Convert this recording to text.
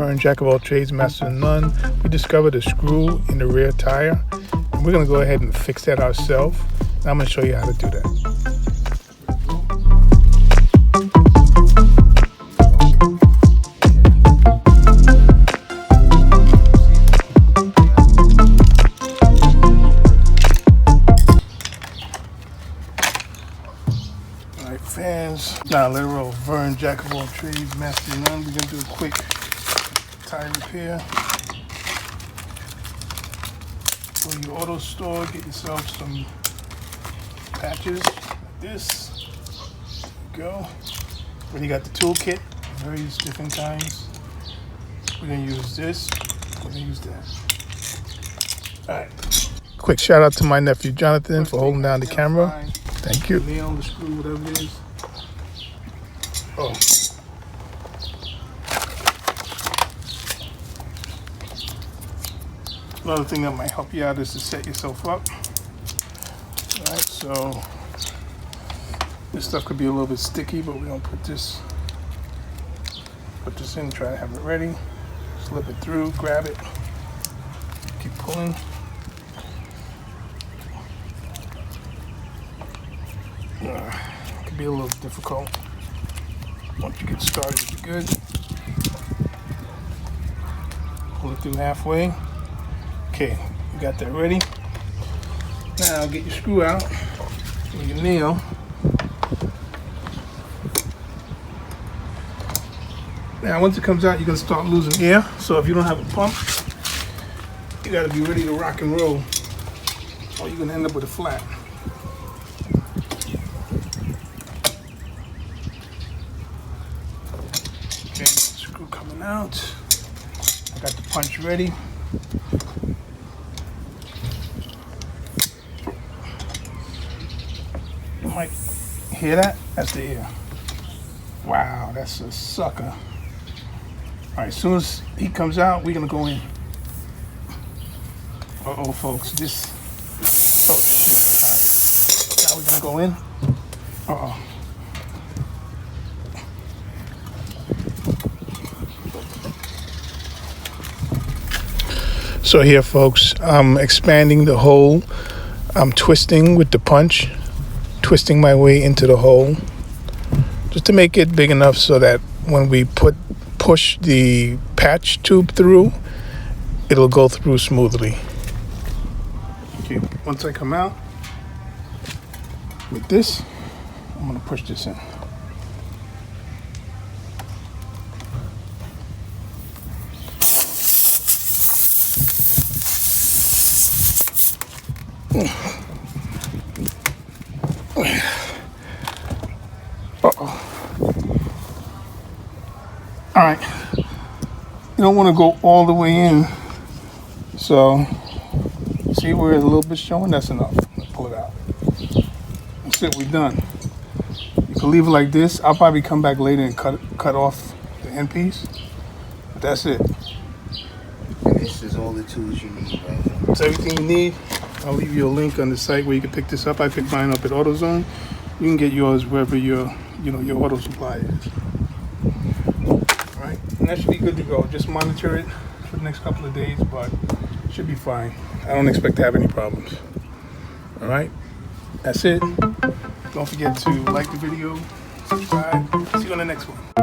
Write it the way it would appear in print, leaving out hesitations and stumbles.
Vern, jack of all trades, master of none. We discovered a screw in the rear tire, and we're going to go ahead and fix that ourselves. And I'm going to show you how to do that. Alright, fans, now literal Vern, jack of all trades, master of none. We're going to do a quick tire repair. Go to your auto store, get yourself some patches like this. There you go. When you got the toolkit, various different kinds. We're going to use this. We're going to use that. Alright. Quick shout out to my nephew Jonathan for holding down the camera. Thank you. Nail the screw, whatever it is. Oh. Another thing that might help you out is to set yourself up. Alright, so this stuff could be a little bit sticky, but we're gonna put this in, try to have it ready. Slip it through, grab it, keep pulling. It could be a little difficult. Once you get started, you're good. Pull it through halfway. Okay, you got that ready. Now get your screw out with your nail. Now once it comes out, you're gonna start losing air. So if you don't have a pump, you gotta be ready to rock and roll, or you're gonna end up with a flat. Okay, screw coming out. I got the punch ready. You might hear that? That's the air. Wow, that's a sucker. All right, as soon as he comes out, we're gonna go in. Uh-oh, folks, this, oh shit, all right. Now we're gonna go in. Uh-oh. So here, folks, I'm expanding the hole. I'm twisting with the punch, twisting my way into the hole, just to make it big enough so that when we push the patch tube through, it'll go through smoothly. Okay, once I come out with this, I'm gonna push this in. Uh-oh. All right, you don't want to go all the way in, so see where it's a little bit showing? That's enough. Pull it out. That's it, we're done. You can leave it like this. I'll probably come back later and cut off the end piece, but that's it. And this is all the tools you need, right? It's everything you need. I'll leave you a link on the site where you can pick this up. I picked mine up at AutoZone. You can get yours wherever your auto supply is. All right, and that should be good to go. Just monitor it for the next couple of days, but it should be fine. I don't expect to have any problems. All right, that's it. Don't forget to like the video, subscribe. See you on the next one.